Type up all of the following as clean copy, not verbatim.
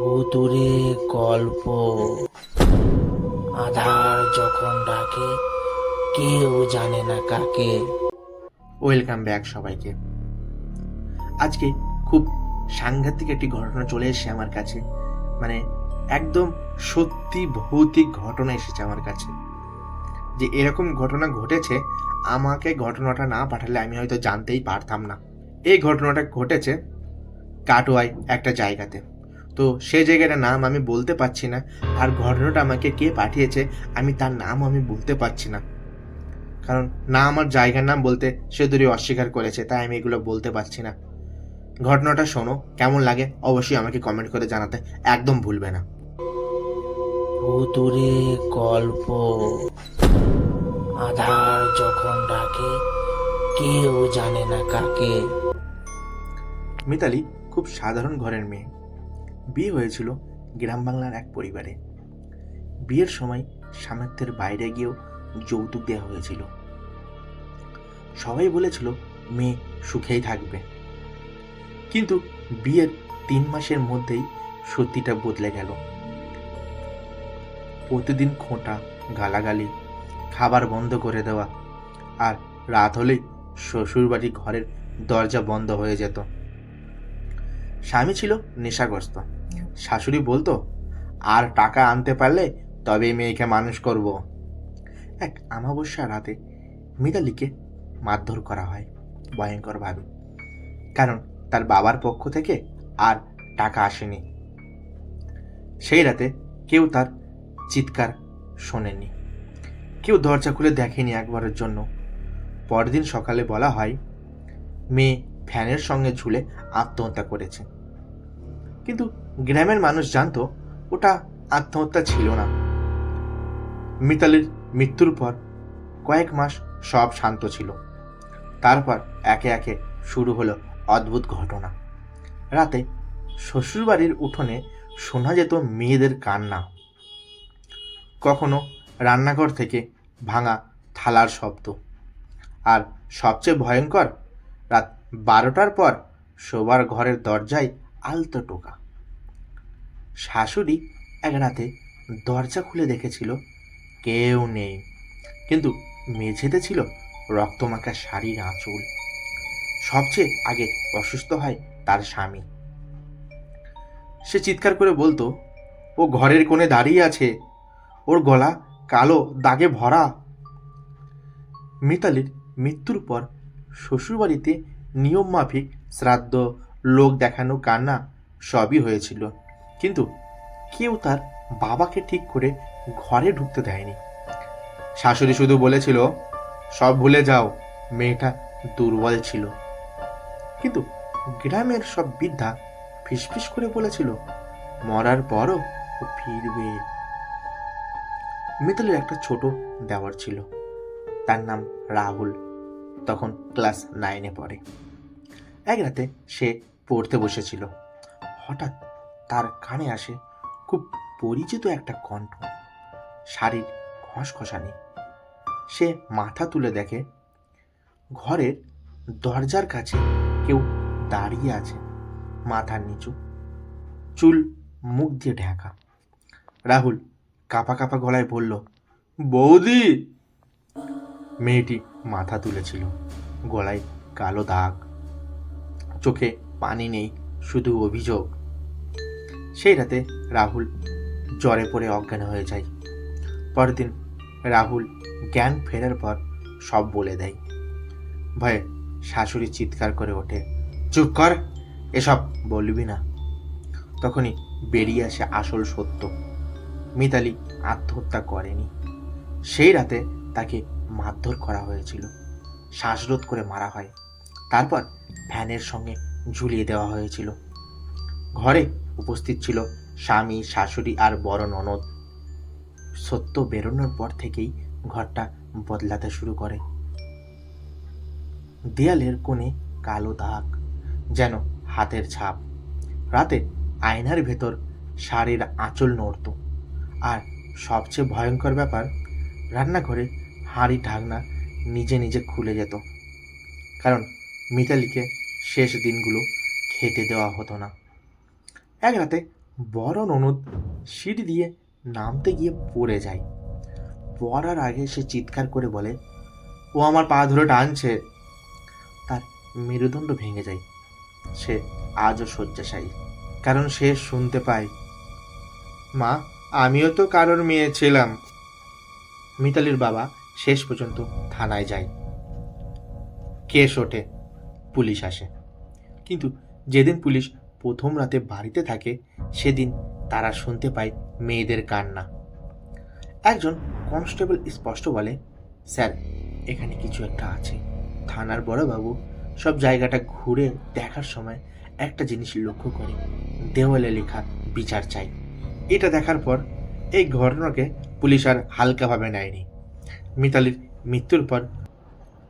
ভুতুড়ে গল্প। আধার যখন ডাকে, কেউ জানে না কাকে। ওয়েলকাম ব্যাক সবাইকে। আজকে খুব সাংঘাতিক একটি ঘটনা চলে এসেছে আমার কাছে, মানে একদম সত্যি ভৌতিক ঘটনা এসেছে আমার কাছে। যে এরকম ঘটনা ঘটেছে, আমাকে ঘটনাটা না পাঠালে আমি হয়তো জানতেই পারতাম না। এই ঘটনাটা ঘটেছে কাটোয়ায় একটা জায়গাতে। তো সেই জায়গাটার নাম আমি বলতে পারছি না, আর ঘটনাটা আমাকে কে পাঠিয়েছে আমি তার নাম আমি বলতে পারছি না, কারণ না আমার জায়গার নাম বলতে সে দূরে অস্বীকার করেছে, তাই আমি এগুলো বলতে পারছি না। ঘটনাটা শোনো, কেমন লাগে অবশ্যই আমাকে কমেন্ট করে জানাতে একদম ভুলবে না। ভুতুড়ে গল্প। আধার যখন ডাকে, কেউ জানে না কাকে। মিতালি খুব সাধারণ ঘরের মেয়ে। বিয়ে হয়েছিল গ্রাম বাংলার এক পরিবারে। বিয়ের সময় সামর্থ্যের বাইরে গিয়েও যৌতুক দেওয়া হয়েছিল। সবাই বলেছিল মেয়ে সুখেই থাকবে, কিন্তু বিয়ের 3 মাসের মধ্যেই সত্যিটা বদলে গেল। প্রতিদিন খোঁটা, গালাগালি, খাবার বন্ধ করে দেওয়া, আর রাত হলেই শ্বশুরবাড়ি ঘরের দরজা বন্ধ হয়ে যেত। স্বামী ছিল নেশাগ্রস্ত। শাশুড়ি বলতো, আর টাকা আনতে পারলে তবে মেয়েকে মানুষ করব। এক অমাবস্যা রাতে মিতালিকে মারধর করা হয় ভয়ঙ্করভাবে, কারণ তার বাবার পক্ষ থেকে আর টাকা আসেনি। সেই রাতে কেউ তার চিৎকার শোনেনি, কেউ দরজা খুলে দেখেনি একবারের জন্য। পরদিন সকালে বলা হয় মেয়ে ফ্যানের সঙ্গে ঝুলে আত্মহত্যা করেছে, কিন্তু গ্রামের মানুষ জানতো ওটা আত্মহত্যা ছিল না। মিতালির মৃত্যুর পর কয়েক মাস সব শান্ত ছিল। তারপর একে একে শুরু হলো অদ্ভুত ঘটনা। রাতে শ্বশুরবাড়ির উঠোনে শোনা যেত মেয়েদের কান্না, কখনো রান্নাঘর থেকে ভাঙা থালার শব্দ, আর সবচেয়ে ভয়ঙ্কর, রাত 12টার পর শোবার ঘরের দরজায় আলতো টোকা। শাশুড়ি এক রাতে দরজা খুলে দেখেছিল কেউ নেই, কিন্তু মেঝেতে ছিল রক্তমাখা শাড়ির আঁচল। সবচেয়ে আগে অসুস্থ হয় তার স্বামী। সে চিৎকার করে বলতো, ও ঘরের কোণে দাঁড়িয়ে আছে, ওর গলা কালো দাগে ভরা। মিতালির মৃত্যুর পর শ্বশুরবাড়িতে নিয়ম মাফিক শ্রাদ্ধ, লোক দেখানো, কান্না সবই হয়েছিল, কিন্তু কেউ তার বাবাকে ঠিক করে ঘরে ঢুকতে দেয়নি। শাশুড়ি শুধু বলেছিল, সব ভুলে যাও, মেয়েটা দুর্বল ছিল। কিন্তু গ্রামের সব বৃদ্ধা ফিসফিস করে বলেছিল, মরার পরও ও ফিরবে। মিতালির একটা ছোট দেওয়ার ছিল, তার নাম রাহুল। তখন ক্লাস 9-এ পড়ে। এক রাতে সে পড়তে বসেছিল, হঠাৎ তার কানে আসে খুব পরিচিত একটা কণ্ঠ, শাড়ির খসখসানি। সে মাথা তুলে দেখে ঘরের দরজার কাছে কেউ দাঁড়িয়ে আছে, মাথার নিচু, চুল মুখ দিয়ে ঢাকা। রাহুল কাঁপা কাঁপা গলায় বলল, বৌদি। মেয়েটি মাথা তুলেছিল, গলায় কালো দাগ, চোখে পানি নেই, শুধু অভিযোগ। সেই রাতে রাহুল জ্বরে পড়ে অজ্ঞান হয়ে যায়। পরদিন রাহুল জ্ঞান ফেরার পর সব বলে দেয়। ভয়ে শাশুড়ি চিৎকার করে ওঠে, চুপ কর, এসব বলবি না। তখনই বেরিয়ে আসে আসল সত্য, মিতালি আত্মহত্যা করেনি। সেই রাতে তাকে মারধর করা হয়েছিল, শ্বাসরোধ করে মারা হয়, তারপর ফ্যানের সঙ্গে ঝুলিয়ে দেওয়া হয়েছিল। ঘরে উপস্থিত ছিল স্বামী, শাশুড়ি আর বড় ননদ। সত্য বেরোনোর পর থেকেই ঘরটা বদলাতে শুরু করে। দেয়ালের কোণে কালো দাগ, যেন হাতের ছাপ। রাতে আয়নার ভেতর শাড়ির আঁচল নড়ত। আর সবচেয়ে ভয়ঙ্কর ব্যাপার, রান্নাঘরে হাঁড়ি ঢাকনা নিজে নিজে খুলে যেত, কারণ মিতালিকে শেষ দিনগুলো খেতে দেওয়া হতো না। এক রাতে বড় ননদ সিঁড়ি দিয়ে নামতে গিয়ে পড়ে যায়। পড়ার আগে সে চিৎকার করে বলে, ও আমার পা ধরে টানছে। তার মেরুদণ্ড ভেঙে যায়। সে আজও শয্যাশায়ী, কারণ সে শুনতে পায়, মা, আমিও তো কারোর মেয়ে ছিলাম। মিতালির বাবা শেষ পর্যন্ত থানায় যায়। কেস ওঠে, পুলিশ আসে। কিন্তু যেদিন পুলিশ প্রথম রাতে বাড়িতে থাকে সেদিন তারা শুনতে পায় মেয়েদের কান্না। একজন কনস্টেবল স্পষ্ট বলে, স্যার, এখানে কিছু একটা আছে। থানার বড়বাবু সব জায়গাটা ঘুরে দেখার সময় একটা জিনিস লক্ষ্য করে, দেওয়ালে লেখা বিচার চাই। এটা দেখার পর এই ঘটনাকে পুলিশ আর হালকাভাবে নেয়নি। মিতালির মৃত্যুর পর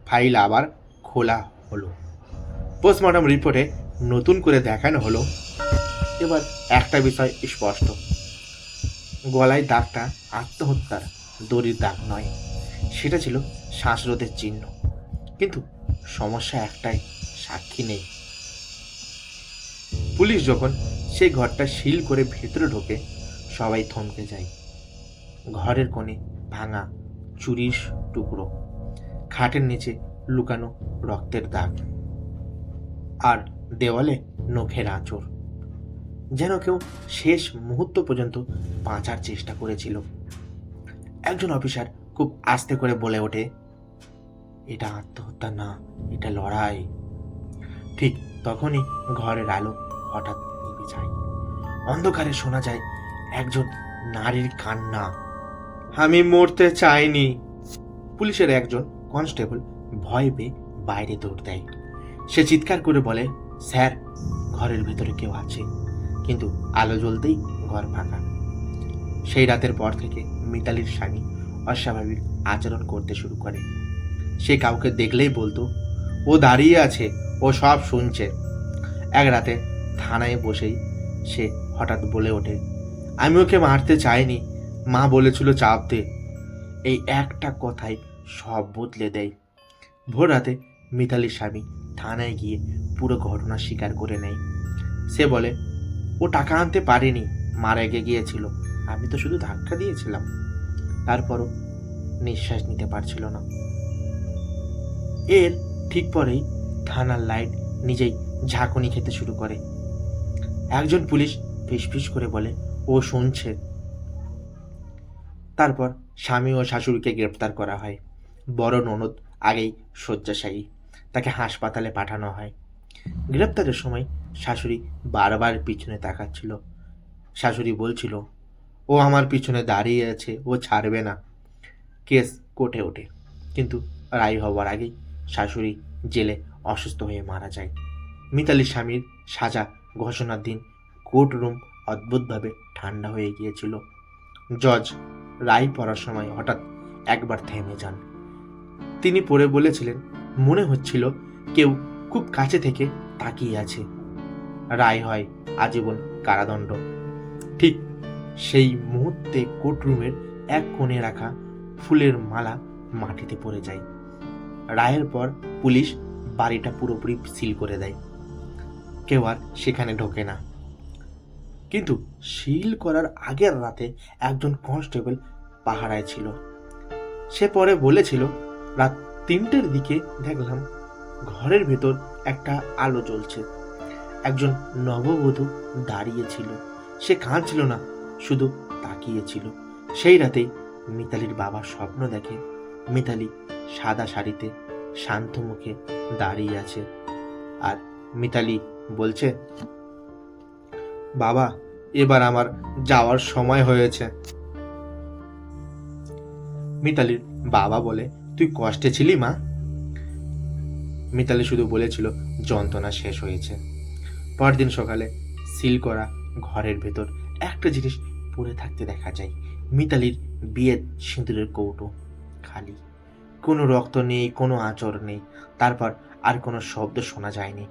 ফাইল আবার খোলা হলো। পোস্টমর্টম রিপোর্টে নতুন করে দেখানো হলো, এবার একটা বিষয় স্পষ্ট, গলায় দাগটা আত্মহত্যার দড়ির দাগ নয়, সেটা ছিল শ্বাসরোধের চিহ্ন। কিন্তু সমস্যা একটাই, সাক্ষী নেই। পুলিশ যখন সেই ঘরটা সিল করে ভেতরে ঢোকে সবাই থমকে যায়। ঘরের কোণে ভাঙা চুরির টুকরো, খাটের নিচে লুকানো রক্তের দাগ, আর দেওয়ালে নখের আঁচড়, যেন কেউ শেষ মুহূর্ত পর্যন্ত বাঁচার চেষ্টা করেছিল। একজন অফিসার খুব আস্তে করে বলে ওঠে, এটা আত্মহত্যা না, এটা লড়াই। ঠিক তখনই ঘরের আলো হঠাৎ নিভে যায়। অন্ধকারে শোনা যায় একজন নারীর কান্না, আমি মরতে চাইনি। পুলিশের একজন কনস্টেবল ভয় পেয়ে বাইরে দৌড় দেয়। সে চিৎকার করে বলে, স্যার, ঘরের ভেতরে কেউ আছে। কিন্তু আলো জ্বলতেই ঘর ফাঁকা। সেই রাতের পর থেকে মিতালির স্বামী অস্বাভাবিক আচরণ করতে শুরু করে। সে কাউকে দেখলেই বলতো, ও দাঁড়িয়ে আছে, ও সব শুনছে। এক রাতে থানায় বসেই সে হঠাৎ বলে ওঠে, আমি ওকে মারতে চাইনি, মা বলেছিল চাপ দে। এই একটা কথাই সব বদলে দেয়। ভোর রাতে মিতালির স্বামী থানায় গিয়ে পুরো ঘটনা স্বীকার করে নেয়। সে বলে, ও টাকা আনতে পারেনি, মা রেগে গিয়েছিল, আমি তো শুধু ধাক্কা দিয়েছিলাম। তারপরও নিঃশ্বাস নিতে পারছিল না। এর ঠিক পরেই থানার লাইট নিজেই ঝাঁকুনি খেতে শুরু করে। একজন পুলিশ ফিসফিস করে বলে, ও শুনছে। তারপর স্বামী ও শাশুড়িকে গ্রেপ্তার করা হয়। বড় ননদ আগেই শয্যাশায়ী, তাকে হাসপাতালে পাঠানো হয়। গ্রেপ্তারের সময় শাশুড়ি বারবার পিছনে তাকাচ্ছিল। শাশুড়ি বলছিল, ও আমার পিছনে দাঁড়িয়ে আছে, ও ছাড়বে না। কেস কোর্টে ওঠে, কিন্তু রায় হওয়ার আগেই শাশুড়ি জেলে অসুস্থ হয়ে মারা যায়। মিতালির স্বামীর সাজা ঘোষণার দিন কোর্ট রুম অদ্ভুতভাবে ঠান্ডা হয়ে গিয়েছিল। জজ রায় পড়ার সময় হঠাৎ একবার থেমে যান। তিনি পড়ে বলেছিলেন, মনে হচ্ছিল কেউ খুব কাছে থেকে তাকিয়ে আছে। রায় হয় আজীবন কারাদণ্ড। ঠিক সেই মুহূর্তে কোর্টরুমের এক কোণে রাখা ফুলের মালা মাটিতে পড়ে যায়। রায়ের পর পুলিশ বাড়িটা পুরোপুরি সিল করে দেয়, কেউ আর সেখানে ঢোকে না। কিন্তু সিল করার আগের রাতে একজন কনস্টেবল পাহারায় ছিল। সে পরে বলেছিল, রাত 3টের দিকে দেখলাম ঘরের ভেতর একটা আলো জ্বলছে। একজন নববধূ দাঁড়িয়েছিল, সে কাঁদছিল না, শুধু তাকিয়েছিল। সেই রাতেই মিতালির বাবা স্বপ্ন দেখে মিতালি সাদা শাড়িতে শান্ত মুখে দাঁড়িয়ে আছে, আর মিতালি বলছে, বাবা, এবার আমার যাওয়ার সময় হয়েছে। মিতালির বাবা বলে, তুই কষ্টে ছিলি মা? মিতালি শুধু বলেছিল, যন্ত্রণা শেষ হয়েছে। পরদিন সকালে সিল করা ঘরের ভেতর একটা জিনিস পড়ে থাকতে দেখা যায়, মিতালির বিয়ের সিঁদুরের কৌটো, খালি। কোনো রক্ত নেই, কোনো আঁচড় নেই। তারপর আর কোনো শব্দ শোনা যায়নি,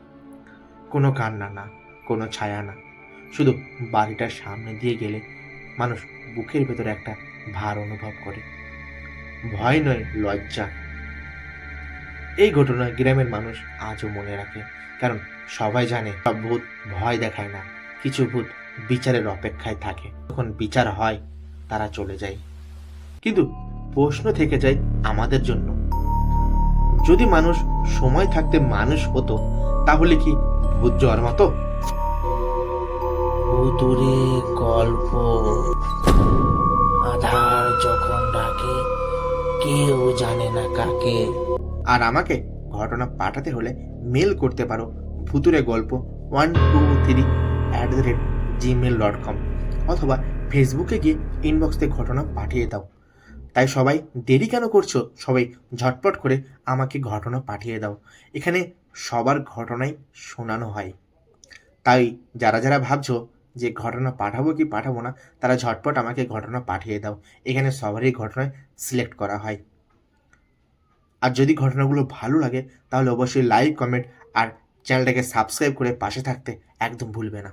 কোনো কান্না না, কোনো ছায়া না। শুধু বাড়িটার সামনে দিয়ে গেলে মানুষ বুকের ভেতরে একটা ভার অনুভব করে, ভয় নয়, লজ্জা। এই ঘটনা গ্রামের মানুষ আজও মনে রাখে, কারণ সবাই জানে সব ভূত ভয় দেখায় না, কিছু ভূত বিচারের অপেক্ষায় থাকে। যখন বিচার হয় তারা চলে যায়, কিন্তু প্রশ্ন থেকে যায় আমাদের জন্য, যদি মানুষ সময় থাকতে মানুষ হতো তাহলে কি ভূত যাওয়ার মতো? ভুতুরে গল্প। আধার যখন ডাকে কেউ জানে না কাকে। আর আমাকে ঘটনা পাঠাতে হলে মেল করতে পারো ভুতুরে গল্প 123@gmail.com, অথবা ফেসবুকে গিয়ে ইনবক্সে ঘটনা পাঠিয়ে দাও। তাই সবাই দেরি কেন করছো? সবাই ঝটপট করে আমাকে ঘটনা পাঠিয়ে দাও। এখানে সবার ঘটনাই শোনানো হয়। তাই যারা যারা ভাবছো যে ঘটনা পাঠাবো কি পাঠাবো না, তারা ঝটপট আমাকে ঘটনা পাঠিয়ে দাও। এখানে সবারই ঘটনায় সিলেক্ট করা হয়। আর যদি ঘটনাগুলো ভালো লাগে তাহলে অবশ্যই লাইক, কমেন্ট আর চ্যানেলটাকে সাবস্ক্রাইব করে পাশে থাকতে একদম ভুলবে না।